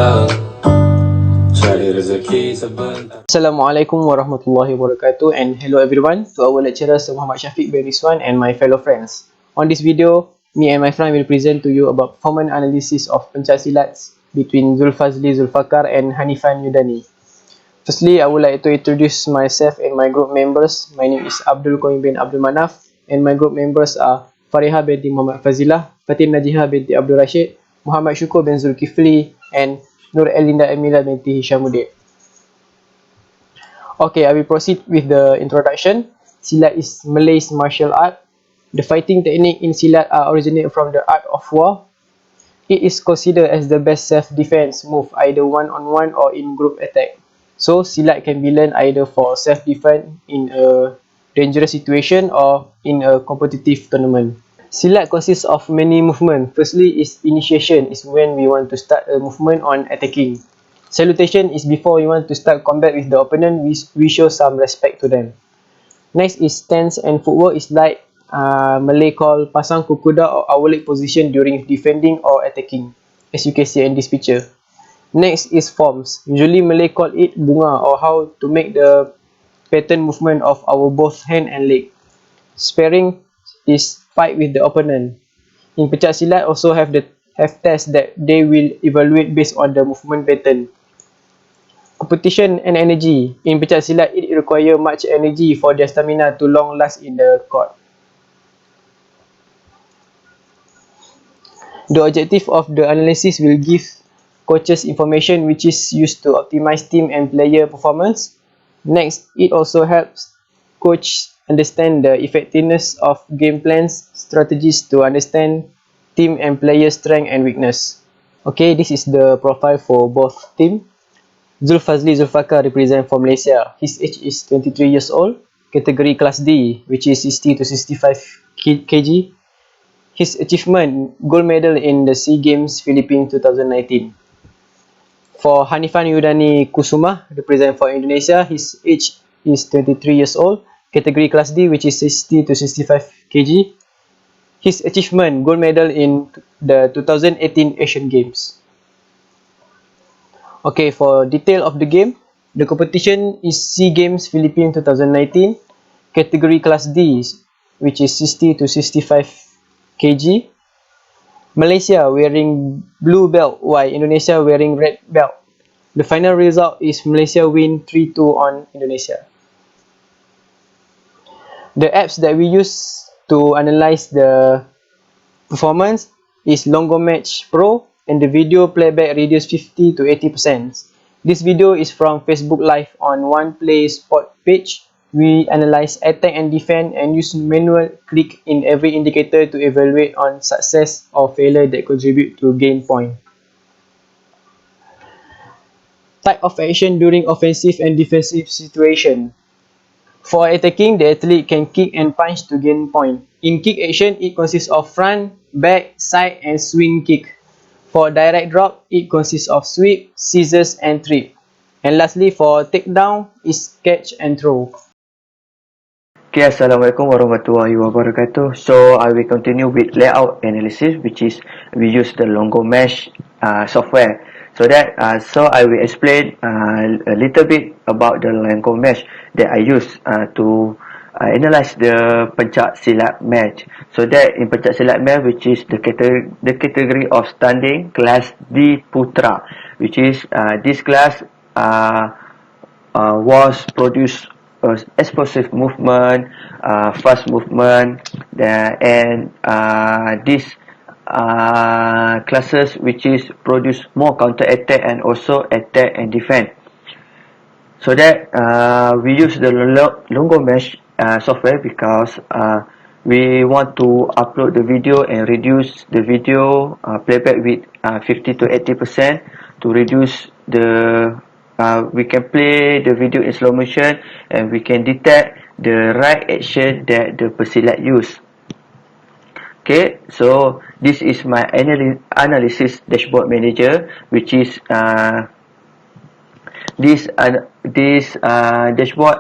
halal, cari rezeki sebentar. Assalamualaikum warahmatullahi wabarakatuh, and hello everyone to our lecturer Sir Muhammad Shafiq bin Rizwan and my fellow friends. On this video, me and my friend will present to you about performance analysis of Pencak Silat between Zulfazly, Zulfakar and Hanifan Yudani. Firstly, I would like to introduce myself and my group members. My name is Abdul Qayyum bin Abdul Manaf, and my group members are Fariha binti Muhammad Fazilah, Fatin Najiha binti Abdul Rashid, Muhammad Syukur bin Zulkifli, and Nur Elinda Emila binti Hishamuddin. Okay, I will proceed with the introduction. Silat is Malay's martial art. The fighting technique in Silat are originated from the art of war. It is considered as the best self-defense move, either one-on-one or in group attack. So, Silat can be learned either for self-defense in a dangerous situation or in a competitive tournament. Silat consists of many movements. Firstly is initiation, is when we want to start a movement on attacking. Salutation is before we want to start combat with the opponent, we show some respect to them. Next is stance and footwork, is like Malay call pasang kukuda or our leg position during defending or attacking, as you can see in this picture. Next is forms, usually Malay call it bunga, or how to make the pattern movement of our both hand and leg. Sparring is fight with the opponent. In Pencak Silat also have tests that they will evaluate based on the movement pattern. Competition and energy. In Pencak Silat, it requires much energy for their stamina to long last in the court. The objective of the analysis will give coaches information which is used to optimize team and player performance. Next, it also helps coach understand the effectiveness of game plans, strategies to understand team and player strength and weakness. Okay, this is the profile for both team. Zulfazly Zulfakar represent for Malaysia. His age is 23 years old. Category Class D, which is 60 to 65 kg. His achievement, gold medal in the SEA Games Philippines 2019. For Hanifan Yudani Kusuma, represent for Indonesia. His age is 23 years old. Category Class D, which is 60 to 65 kg. His achievement, gold medal in the 2018 Asian Games. Okay, for detail of the game, the competition is SEA Games Philippines 2019, category Class D, which is 60 to 65 kg. Malaysia wearing blue belt, while Indonesia wearing red belt. The final result is Malaysia win 3-2 on Indonesia. The apps that we use to analyze the performance is Longo Match Pro, and the video playback reduced 50 to 80%. This video is from Facebook Live on One Play Sport page. We analyze attack and defense and use manual click in every indicator to evaluate on success or failure that contribute to gain point. Type of action during offensive and defensive situation. For attacking, the athlete can kick and punch to gain point. In kick action, it consists of front, back, side, and swing kick. For direct drop, it consists of sweep, scissors, and trip. And lastly, for takedown, is catch and throw. Okay, Assalamualaikum warahmatullahi wabarakatuh. So I will continue with layout analysis, which is we use the Longo Mesh software. So I will explain a little bit about the Longo Mesh that I use to analyze the Pencak Silat match. So that in Pencak Silat match, which is the category of standing class D Putra, which is this class was produced explosive movement, fast movement, and these classes which is produce more counter attack and also attack and defense. So that we use the Longo Mesh software because we want to upload the video and reduce the video playback with 50 to 80% to reduce the we can play the video in slow motion and we can detect the right action that the pesilat use. Okay, so this is my analysis dashboard manager, which is this dashboard.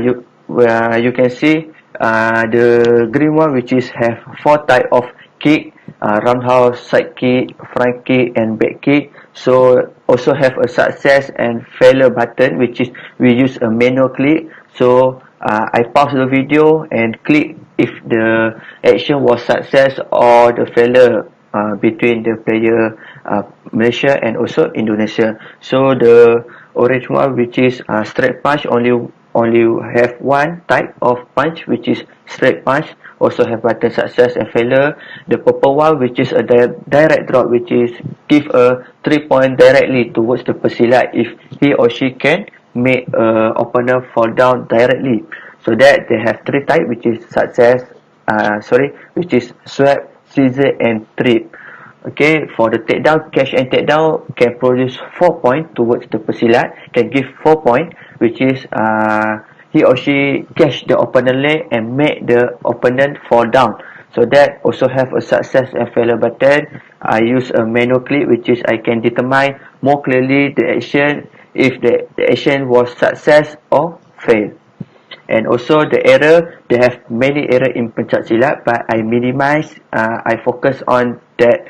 You can see the green one, which is have 4 type of kick, roundhouse, side kick, front kick and back kick. So also have a success and failure button, which is we use a manual click. So I pause the video and click if the action was success or the failure between the player Malaysia and also Indonesia. So the orange one, which is straight punch, only have one type of punch, which is straight punch. Also have button success and failure. The purple one, which is a direct drop, which is give a 3 point directly towards the pesilat if he or she can make opponent fall down directly. So that they have three type, which is success, which is sweep, scissor and trip. Okay, for the takedown, catch and takedown can produce 4 points towards the pesilat, can give 4 points, which is he or she catch the opponent leg and make the opponent fall down. So that also have a success and failure button. I use a manual click, which is I can determine more clearly the action, if the action was success or fail. And also the error, they have many error in pencak silat, but I minimize, I focus on that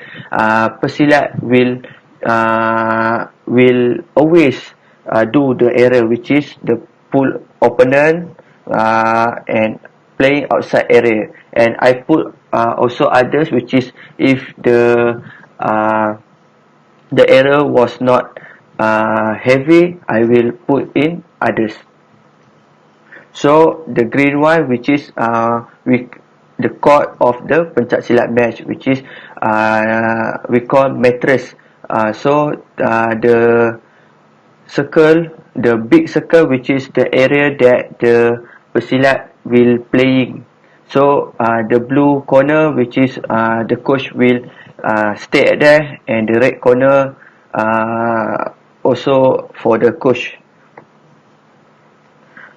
pesilat will always do the error, which is the pull opponent and playing outside area. And I put also others, which is if the error was not heavy, I will put in others. So the green one, which is the chord of the pencak silat match, which is we call mattress. So the circle, the big circle, which is the area that the pesilat will playing. So the blue corner, which is the coach will stay at there, and the red corner also for the coach.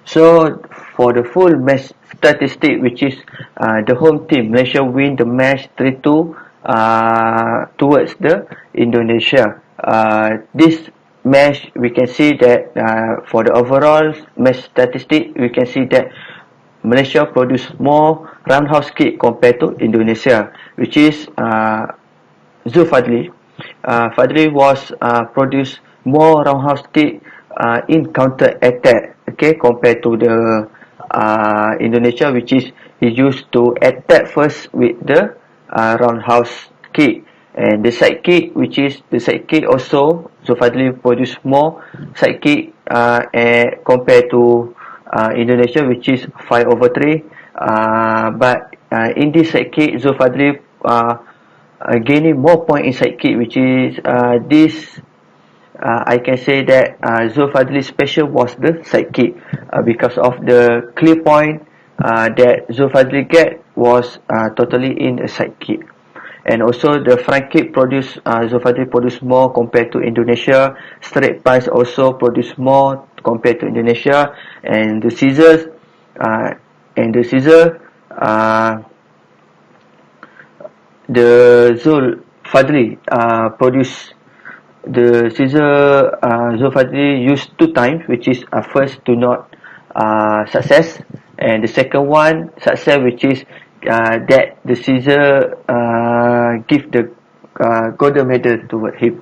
So for the full match statistic, which is the home team Malaysia win the match 3-2 towards the Indonesia. This match, we can see that for the overall match statistic, we can see that Malaysia produced more roundhouse kick compared to Indonesia, which is Zulfazly. Fadli was produced more roundhouse kick in counter attack, okay, compared to the Indonesia, which is he used to attack first with the roundhouse kick. And the side kick, which is the side kick also Zulfazly produced more side kick compared to Indonesia, which is 5/3. But in this side kick, Zulfazly gaining more point in side kick, which is this. I can say that Zulfazly's special was the side kick because of the clear point that Zulfazly get was totally in a side kick. And also the front kick produced, Zulfazly produced more compared to Indonesia. Straight punch also produced more compared to Indonesia. And the scissors, the Zulfazly produced the scissor. Zulfazly used 2 times, which is first to not success, and the second one success, which is that the scissor give the golden medal toward him.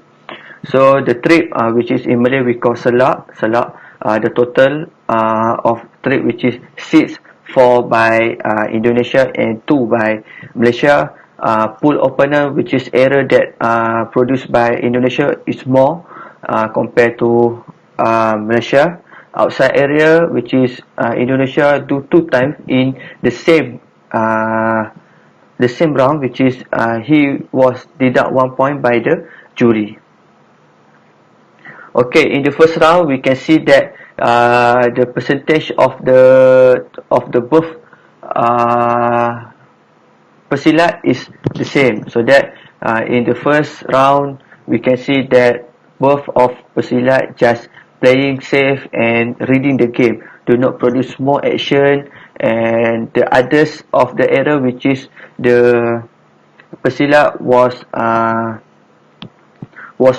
So the trip, which is in Malay we call Silat, the total of trip, which is 6, 4 by Indonesia and 2 by Malaysia. Pull opener, which is error that produced by Indonesia, is more compared to Malaysia. Outside area, which is Indonesia do 2 times in the same round, which is he was deduct 1 point by the jury. Okay, in the first round we can see that the percentage of the both pesilat is the same. So that in the first round we can see that both of pesilat just playing safe and reading the game, do not produce more action. And the others of the error, which is the pesilat was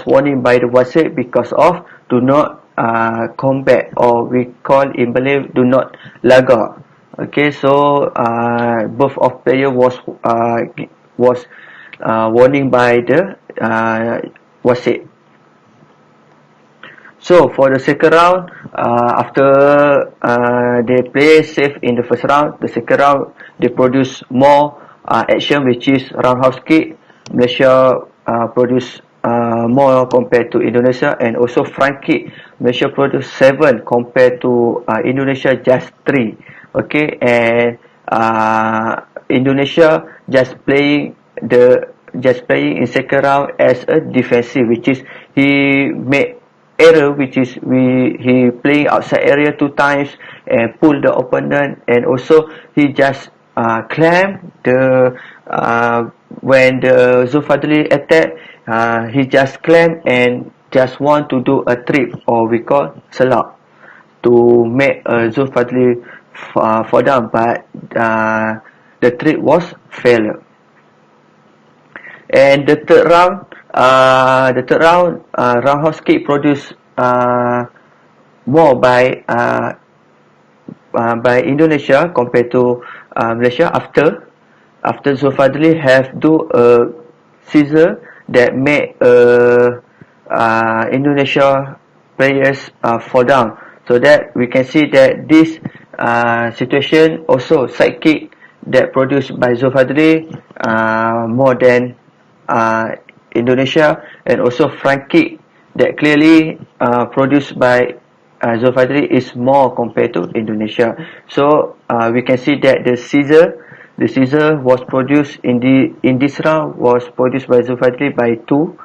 warning by the wasit because of do not combat, or we call in Malay do not lagak. Okay, so both of player was warning by the wasit. So for the second round, after they play safe in the first round, the second round they produce more action, which is roundhouse kick. Malaysia produce more compared to Indonesia, and also front kick. Malaysia produce 7 compared to Indonesia just 3. Okay, and Indonesia just playing in second round as a defensive, which is he made error, which is he playing outside area 2 times and pull the opponent, and also he just clamp the when the Zulfazly attack, he just clamp and just want to do a trip, or we call Silat, to make Zulfazly fall down, but the trip was failure. And the third round, roundhouse kick produced more by Indonesia compared to Malaysia. After Zulfazly have do a scissor that made Indonesia players fall down. So that we can see that this situation also side kick that produced by Zulfazly more than Indonesia, and also front kick that clearly produced by Zulfazly is more compared to Indonesia. So we can see that the scissor was produced in this round was produced by Zulfazly by two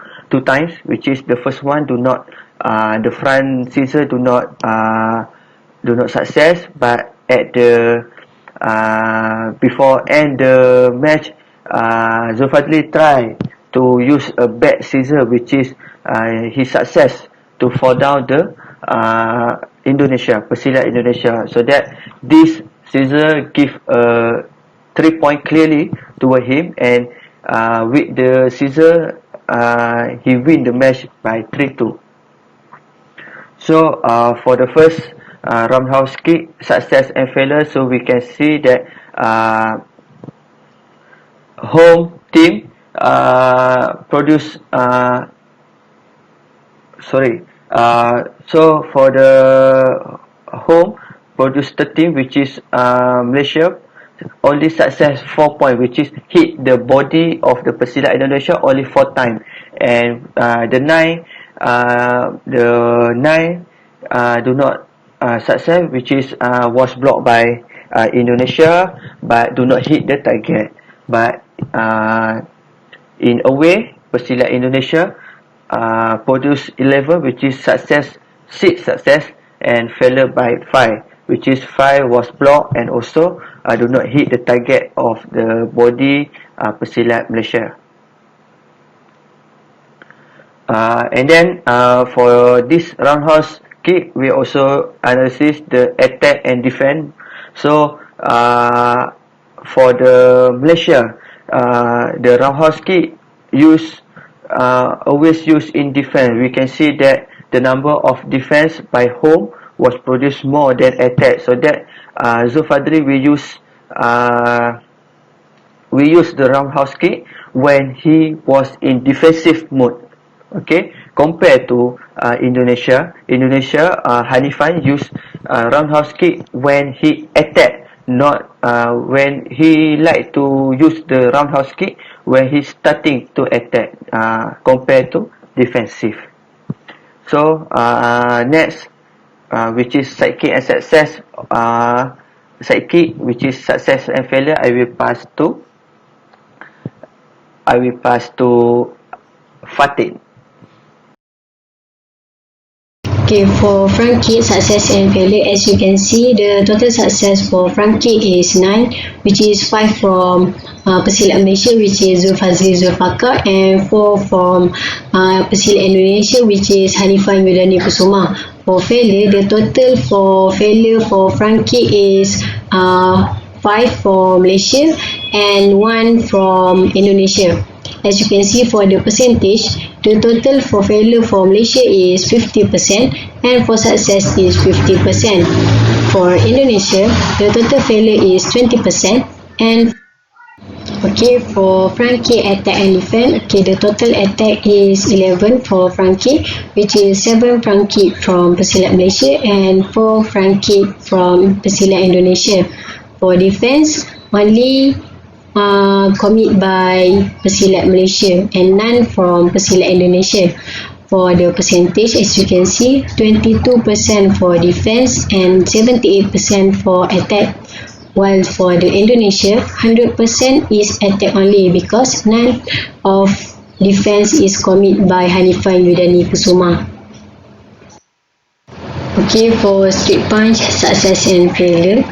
times, which is the first one the front scissor do not success, but at the before end the match, Zulfazly try to use a back scissor, which is he success to fall down the Indonesia, Pesilat Indonesia. So that this scissor give a 3 point clearly toward him, and with the scissor he win the match by 3-2. So for the first roundhouse kick success and failure, so we can see that home team produce so for the home produce 13, which is Malaysia only success 4 point, which is hit the body of the Pesilat Indonesia only 4 times, and the 9 do not success, which is was blocked by Indonesia but do not hit the target. But in a way, Pesilat Indonesia produce 11, which is success 6 success and failure by 5, which is 5 was blocked and also do not hit the target of the body Pesilat Malaysia. And then for this roundhouse kick, we also analyze the attack and defense. So for the Malaysia, the roundhouse kick always used in defense. We can see that the number of defense by home was produced more than attack. So that Zulfazly we use the roundhouse kick when he was in defensive mode. Okay, compared to Indonesia, Hanifan used roundhouse kick when he attack, not when he like to use the roundhouse kick when he's starting to attack, compared to defensive. So next, which is side kick and success, side kick, which is success and failure, I will pass to Fatin. Okay, for front kick success and failure, as you can see, the total success for front kick is 9, which is 5 from Pesilat Malaysia, which is Zulfazly Zulfakar, and 4 from Pesilat Indonesia, which is Hanifan Yudani. For failure, the total for failure for front kick is 5 for Malaysia and 1 from Indonesia. As you can see, for the percentage, the total for failure for Malaysia is 50% and for success is 50%. For Indonesia, the total failure is 20% and Okay, for Frankie attack and defense, okay, the total attack is 11 for Frankie, which is 7 Frankie from Pesilat Malaysia and 4 Frankie from Pesilat Indonesia. For defense, only commit by Pesilat Malaysia and none from Pesilat Indonesia. For the percentage, as you can see, 22% for defense and 78% for attack. While for the Indonesia, 100% is attack only because none of defense is commit by Hanifan Yudani Kusuma. Okay, for straight punch, success and failure.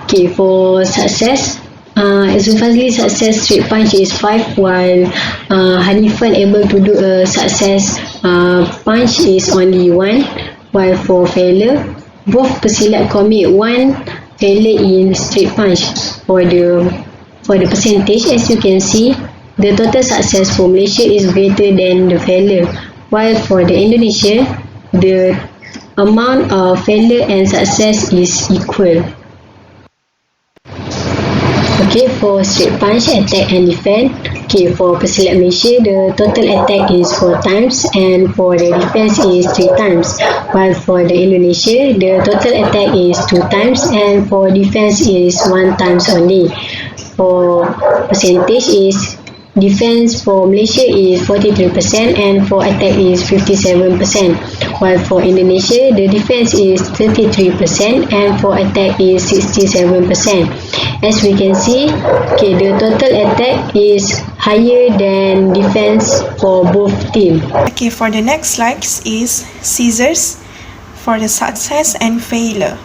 Okay, for success, Zulfazly success straight punch is 5, while Hanifan able to do a success punch is only 1. While for failure, both pesilat commit 1 failure in straight punch. For the percentage, as you can see, the total success for Malaysia is greater than the failure, while for the Indonesia, the amount of failure and success is equal. Okay, for straight punch, attack and defense. Okay, for Pesilat Malaysia, the total attack is 4 times and for the defense is 3 times. While for the Indonesia, the total attack is 2 times and for defense is 1 times only. For percentage is defense for Malaysia is 43% and for attack is 57%. While for Indonesia, the defense is 33% and for attack is 67%. As we can see, okay, the total attack is higher than defense for both teams. Okay, for the next slides is scissors for the success and failure.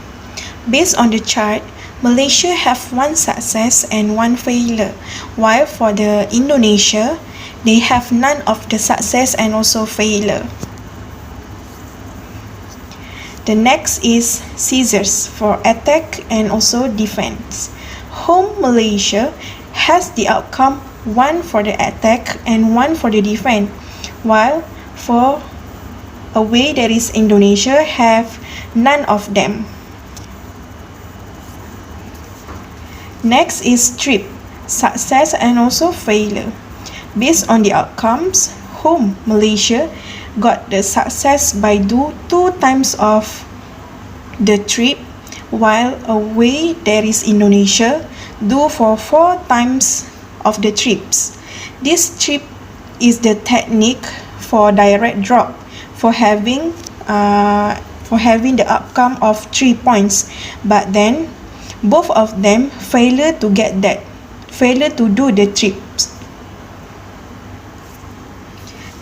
Based on the chart, Malaysia have 1 success and 1 failure, while for the Indonesia, they have none of the success and also failure. The next is scissors for attack and also defense. Home Malaysia has the outcome 1 for the attack and 1 for the defense, while for away that is Indonesia have none of them. Next is strip, success and also failure. Based on the outcomes, home Malaysia got the success by do 2 times of the trip, while away there is Indonesia do for 4 times of the trips. This trip is the technique for direct drop for having the outcome of 3 points, but then both of them failure to do the trips.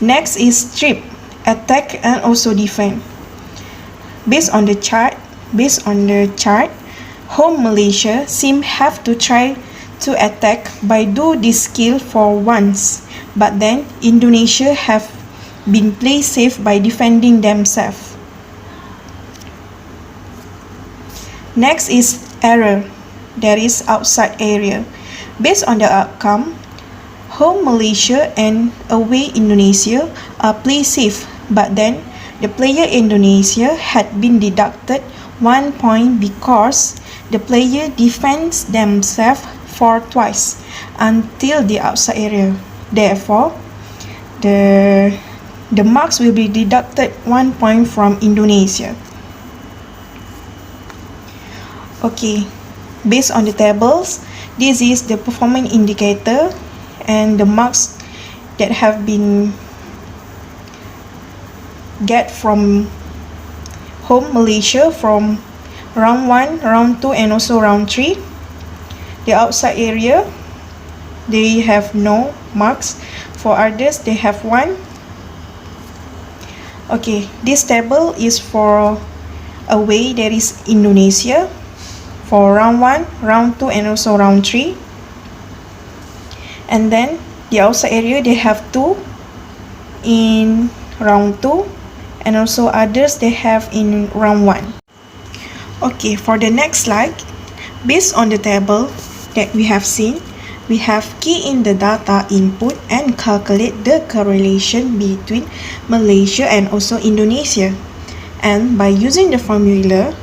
Next is strip, attack and also defense. Based on the chart, home Malaysia seem have to try to attack by do this skill for once, but then Indonesia have been play safe by defending themselves. Next is error, that is outside area. Based on the outcome, home Malaysia and away Indonesia are play safe, but then the player Indonesia had been deducted 1 point because the player defends themselves for twice until the outside area. Therefore, the marks will be deducted 1 point from Indonesia. Okay, based on the tables, this is the performance indicator and the marks that have been get from home Malaysia from round 1, round 2 and also round 3. The outside area, they have no marks. For others, they have 1. Okay, this table is for away, there is Indonesia for round 1, round 2 and also round 3. And then the outside area, they have 2 in round 2 and also others they have in round 1. Okay, for the next slide, based on the table that we have seen, we have key in the data input and calculate the correlation between Malaysia and also Indonesia. And by using the formula,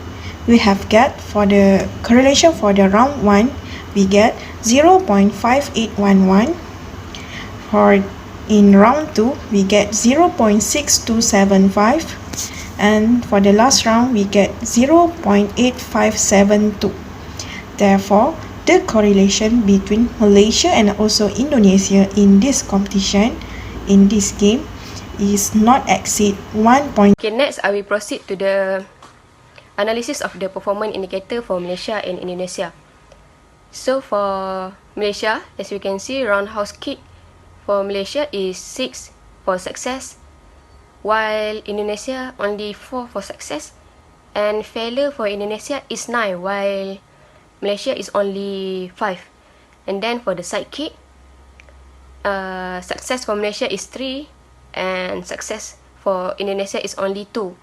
we have get for the correlation for the round 1, we get 0.5811. For in round 2, we get 0.6275, and for the last round, we get 0.8572. Therefore, the correlation between Malaysia and also Indonesia in this competition, in this game, is not exceed 1. Okay, next I will proceed to the analysis of the performance indicator for Malaysia and Indonesia. So for Malaysia, as you can see, roundhouse kick for Malaysia is 6 for success, while Indonesia only 4 for success, and failure for Indonesia is 9, while Malaysia is only 5. And then for the side kick, success for Malaysia is 3, and success for Indonesia is only 2.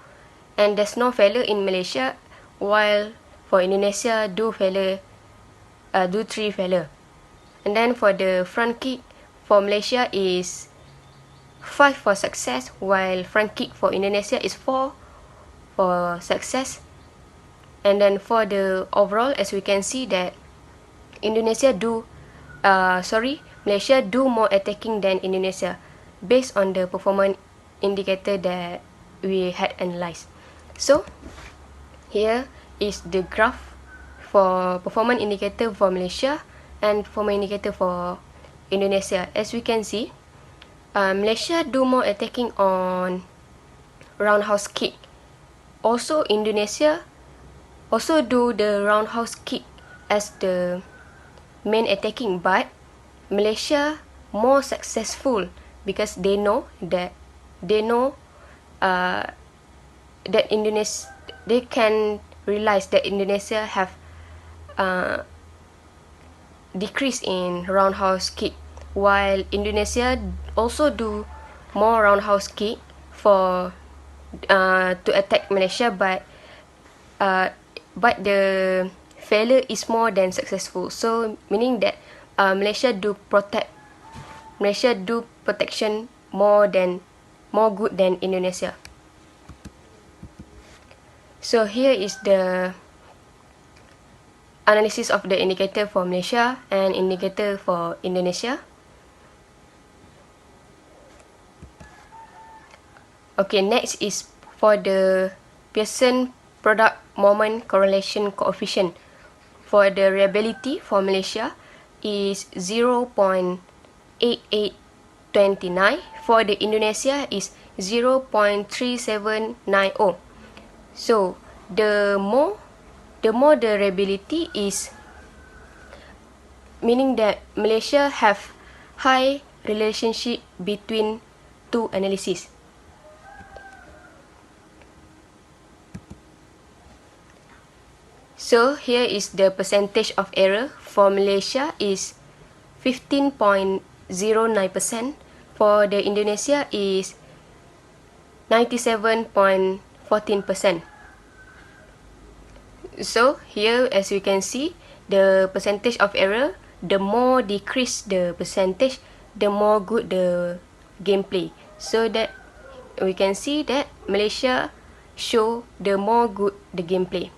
And there's no failure in Malaysia, while for Indonesia do 3 failure. And then for the front kick for Malaysia is 5 for success, while front kick for Indonesia is 4 for success. And then for the overall, as we can see that Malaysia do more attacking than Indonesia based on the performance indicator that we had analyzed. So here is the graph for performance indicator for Malaysia and performance indicator for Indonesia. As we can see, Malaysia do more attacking on roundhouse kick. Also Indonesia also do the roundhouse kick as the main attacking, but Malaysia more successful because they know that Indonesia, they can realize that Indonesia have decrease in roundhouse kick, while Indonesia also do more roundhouse kick for to attack Malaysia, but the failure is more than successful. So meaning that Malaysia do protection more good than Indonesia. So here is the analysis of the indicator for Malaysia and indicator for Indonesia. Okay, next is for the Pearson product moment correlation coefficient. For the reliability for Malaysia is 0.8829. For the Indonesia is 0.3790. So the more the reliability is meaning that Malaysia have high relationship between two analyses. So here is the percentage of error for Malaysia is 15.09%. For the Indonesia is 97.14%. So here, as you can see, the percentage of error, the more decrease the percentage, the more good the gameplay. So that we can see that Malaysia show the more good the gameplay.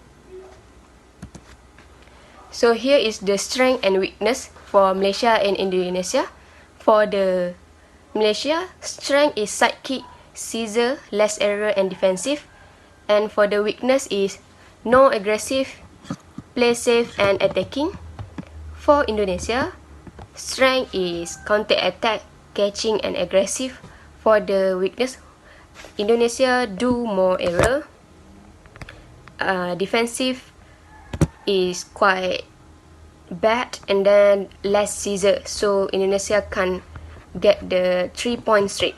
So here is the strength and weakness for Malaysia and Indonesia. For the Malaysia, strength is side kick, scissor, less error and defensive. And for the weakness is no aggressive, play safe and attacking. For Indonesia, strength is counter attack, catching and aggressive. For the weakness, Indonesia do more error. Defensive is quite bad, and then less scissor, so Indonesia can get the 3 points straight.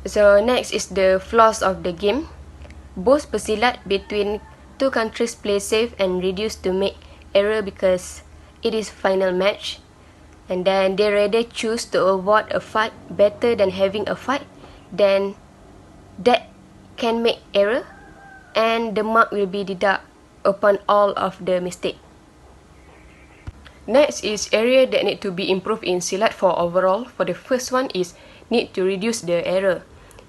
So next is the flaws of the game. Both pesilat between two countries play safe and reduce to make error because it is final match, and then they rather choose to avoid a fight better than having a fight, then that can make error, and the mark will be deducted upon all of the mistake. Next is area that need to be improved in Silat for overall. For the first one is need to reduce the error.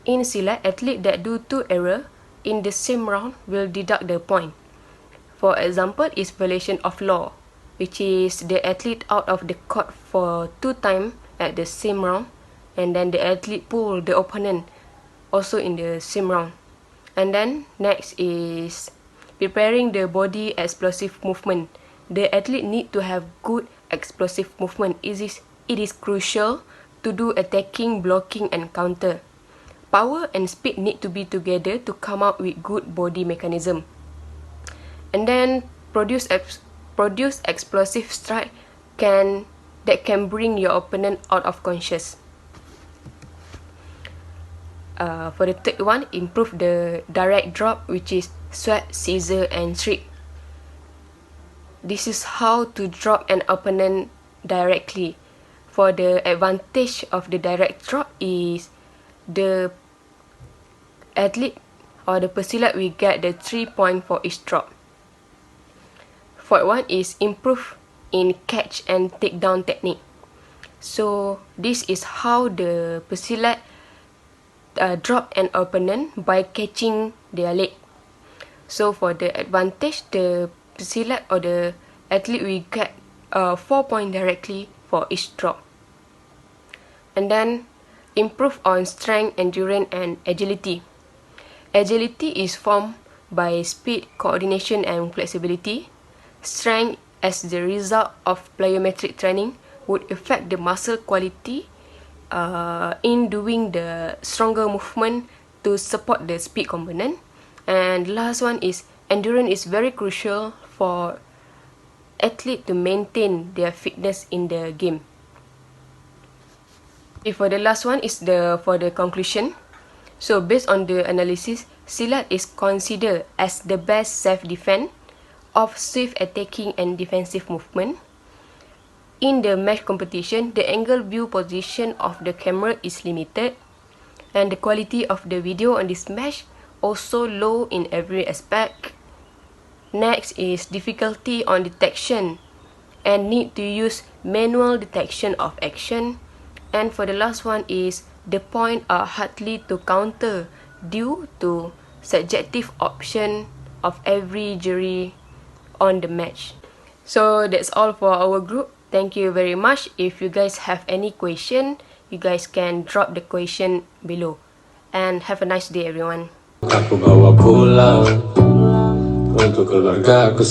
In Silat, athlete that do 2 error in the same round will deduct the point. For example, is violation of law, which is the athlete out of the court for 2 times at the same round, and then the athlete pull the opponent also in the same round. And then next is preparing the body explosive movement. The athlete need to have good explosive movement. It is crucial to do attacking, blocking and counter. Power and speed need to be together to come out with good body mechanism. And then produce explosive strike that can bring your opponent out of conscious. For the third one, improve the direct drop, which is sweep, scissor and strip. This is how to drop an opponent directly. For the advantage of the direct drop is the athlete or the pesilat will get the 3 points for each drop. Fourth one is improve in catch and takedown technique. So this is how the pesilat drop an opponent by catching their leg. So for the advantage, the pesilat or the athlete will get 4 points directly for each drop. And then improve on strength, endurance and agility. Agility is formed by speed, coordination and flexibility. Strength, as the result of plyometric training, would affect the muscle quality in doing the stronger movement to support the speed component. And last one is endurance is very crucial for athlete to maintain their fitness in the game. Okay, for the last one is for the conclusion. So based on the analysis, Silat is considered as the best self-defense of swift attacking and defensive movement. In the match competition, the angle view position of the camera is limited, and the quality of the video on this match also low in every aspect. Next is difficulty on detection and need to use manual detection of action. And for the last one is the point are hardly to counter due to subjective option of every jury on the match. So that's all for our group. Thank you very much. If you guys have any question, you guys can drop the question below. And have a nice day everyone. Aku bawa pulang untuk keluarga aku.